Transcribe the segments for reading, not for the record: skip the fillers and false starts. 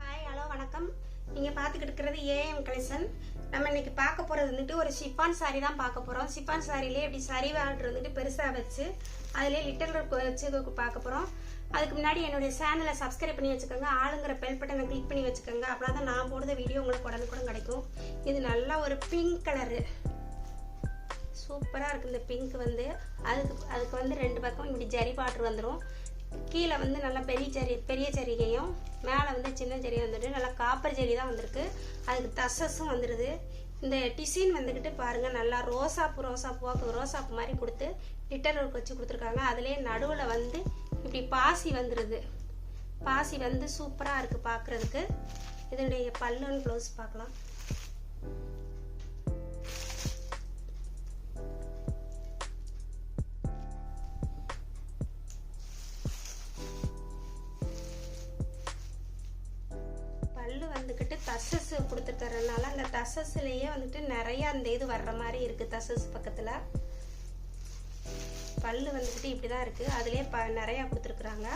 Hi, hello, வணக்கம். நீங்கள் பார்த்துக்கிட்டு இருக்கிறது ஏஎம் கலெக்ஷன். நம்ம இன்னைக்கு பார்க்க போகிறது வந்துட்டு ஒரு ஷிஃபான் சாரி தான் பார்க்க போகிறோம். ஷிஃபான் சாரிலே இப்படி சரி ஆர்டர் வந்துட்டு பெருசாக வச்சு அதிலே லிட்டில் வச்சு பார்க்க போகிறோம். அதுக்கு முன்னாடி என்னுடைய சேனலை சப்ஸ்கிரைப் பண்ணி வச்சுக்கோங்க. ஆளுங்கிற பெல் பட்டனை கிளிக் பண்ணி வச்சுக்கோங்க. அப்படின்னா தான் நான் போடுற வீடியோ உங்களுக்கு உடனுக்குடன் கிடைக்கும். இது நல்லா ஒரு பிங்க் கலரு, சூப்பராக இருக்குது. இந்த பிங்க் வந்து அதுக்கு வந்து ரெண்டு பக்கம் இப்படி ஜரி பாட்ரு வந்துடும். கீழே வந்து நல்லா பெரிய ஜரிகையும் மேலே வந்து சின்ன ஜரி வந்துட்டு நல்லா காப்பர் ஜரி தான் வந்திருக்கு. அதுக்கு தசஸும் வந்துடுது. இந்த டிசைன் வந்துக்கிட்டு பாருங்கள், நல்லா ரோசாப்பூ மாதிரி கொடுத்து லிட்டர் ஒர்க் வச்சு கொடுத்துருக்காங்க. அதுலேயே நடுவில் வந்து இப்படி பாசி வந்துடுது. பாசி வந்து சூப்பராக இருக்குது பார்க்குறதுக்கு. இதனுடைய பல்லுன்னு ப்ளவுஸ் பார்க்கலாம். பல்லு வந்துக்கிட்டு தசஸ் கொடுத்துருக்கறதுனால அந்த தசஸ்லேயே வந்துட்டு நிறைய அந்த இது வர்ற மாதிரி இருக்குது. தசஸ் பக்கத்தில் பல்லு வந்துக்கிட்டு இப்படி தான் இருக்குது. அதுலேயே நிறையா கொடுத்துருக்குறாங்க.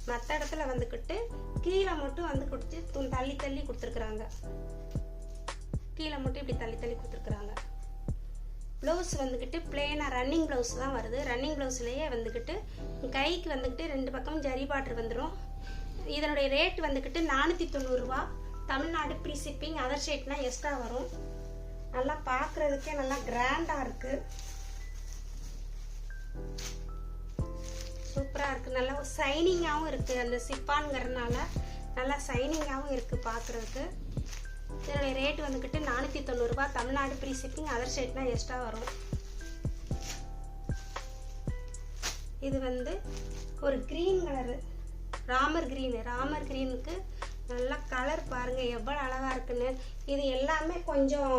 மற்ற இடத்துல வந்துக்கிட்டு கீழே மட்டும் வந்து கொடுத்து தள்ளி கொடுத்துருக்குறாங்க. கீழே மட்டும் இப்படி தள்ளி கொடுத்துருக்குறாங்க. ப்ளவுஸ் வந்துக்கிட்டு பிளேனாக ரன்னிங் ப்ளவுஸ் தான் வருது. ரன்னிங் ப்ளவுஸ்லேயே வந்துக்கிட்டு கைக்கு வந்துக்கிட்டு ரெண்டு பக்கம் ஜரி பாட்ரு வந்துடும். இதனுடைய ரேட் வந்துக்கிட்டு 490 ரூபா. Tamil Nadu free shipping. Other ஷேட்னா extra வரும். நல்லா பார்க்குறதுக்கே நல்லா கிராண்டாக இருக்குது. சூப்பராக இருக்குது. நல்லா சைனிங்காகவும் இருக்குது. அந்த சிப்பான்ங்கிறதுனால நல்லா சைனிங்காகவும் இருக்குது பார்க்குறதுக்கு. இதனுடைய ரேட் வந்துக்கிட்டு 490 ரூபா. Tamil Nadu free shipping. Other ஷேட்னா extra வரும். இது வந்து ஒரு க்ரீன் கலரு, ராமர் கிரீனுக்கு நல்லா கலர் பாருங்கள் எவ்வளோ அழகாக இருக்குன்னு. இது எல்லாமே கொஞ்சம்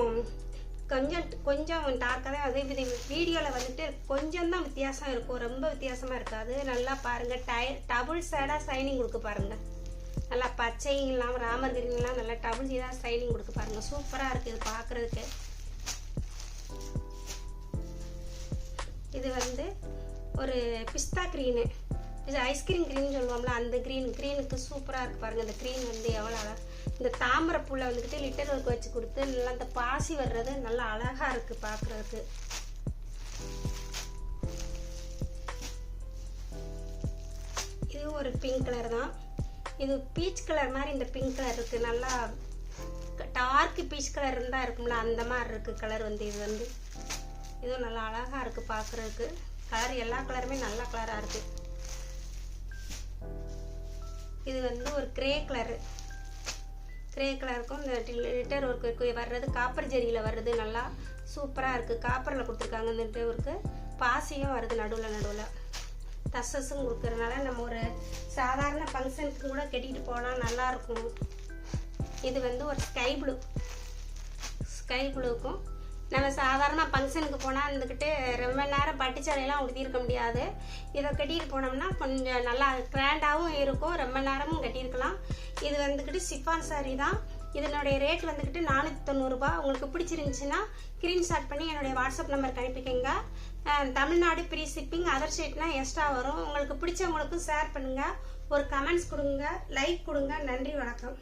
டார்க்காக தான். அதே இது வீடியோவில் வந்துட்டு கொஞ்சம் தான் வித்தியாசம் இருக்கும், ரொம்ப வித்தியாசமாக இருக்காது. நல்லா பாருங்கள், டபுள் சைடாக சைனிங் கொடுக்க பாருங்கள். நல்லா பச்சையும் இல்லாமல் ராமர் கிரீன்லாம் நல்லா டபுள் சைடாக சைனிங் கொடுக்க பாருங்கள். சூப்பராக இருக்குது இது பார்க்குறதுக்கு. இது வந்து ஒரு பிஸ்தா க்ரீனு, இது ஐஸ்கிரீம் க்ரீன் சொல்லுவோம்ல, அந்த க்ரீனுக்கு சூப்பராக இருக்குது பாருங்கள். இந்த க்ரீன் வந்து எவ்வளோ அழகாக, இந்த தாமரைப்பூவில் வந்துக்கிட்டு லிட்டர் ஒர்க் வச்சு கொடுத்து நல்லா அந்த பாசி வர்றது நல்லா அழகாக இருக்குது பார்க்குறதுக்கு. இது ஒரு பிங்க் கலர் தான். இது பீச் கலர் மாதிரி இந்த பிங்க் கலர் இருக்குது. நல்லா டார்க் பீச் கலர் இருந்தால் இருக்கும்ல, அந்த மாதிரி இருக்குது கலர் வந்து. இதுவும் நல்லா அழகாக இருக்குது பார்க்குறதுக்கு. கலர் எல்லா கலருமே நல்ல கலராக இருக்குது. இது வந்து ஒரு கிரே கலருக்கும் இந்த லிட்டர் ஒர்க்கு வர்றது காப்பர் ஜரியில் வர்றது நல்லா சூப்பராக இருக்குது. காப்பரில் கொடுத்துருக்காங்க. இந்த லிட்டர் ஒர்க்கு பாசியும் வருது நடுவில் தசஸும் கொடுக்கறதுனால நம்ம ஒரு சாதாரண ஃபங்க்ஷனுக்கு கூட கட்டிட்டு போனால் நல்லாயிருக்கும். இது வந்து ஒரு ஸ்கை ப்ளூக்கும் நம்ம சாதாரண ஃபங்க்ஷனுக்கு போனால் இருந்துக்கிட்டு ரொம்ப நேரம் பட்டுச்சாலையெல்லாம் உடுத்திருக்க முடியாது. இதை கட்டிட்டு போனோம்னா கொஞ்சம் நல்லா கிராண்டாகவும் இருக்கும், ரொம்ப நேரமும் கட்டியிருக்கலாம். இது வந்துக்கிட்டு ஷிஃபான் சாரி தான். இதனுடைய ரேட் வந்துக்கிட்டு 490 ரூபா. உங்களுக்கு பிடிச்சிருந்துச்சின்னா ஸ்க்ரீன்ஷாட் பண்ணி என்னுடைய வாட்ஸ்அப் நம்பருக்கு அனுப்பிக்கோங்க. Tamil Nadu free shipping. Other ஷேட்னா extra வரும். உங்களுக்கு பிடிச்சவங்களுக்கும் ஷேர் பண்ணுங்கள். ஒரு கமெண்ட்ஸ் கொடுங்க, லைக் கொடுங்க. நன்றி, வணக்கம்.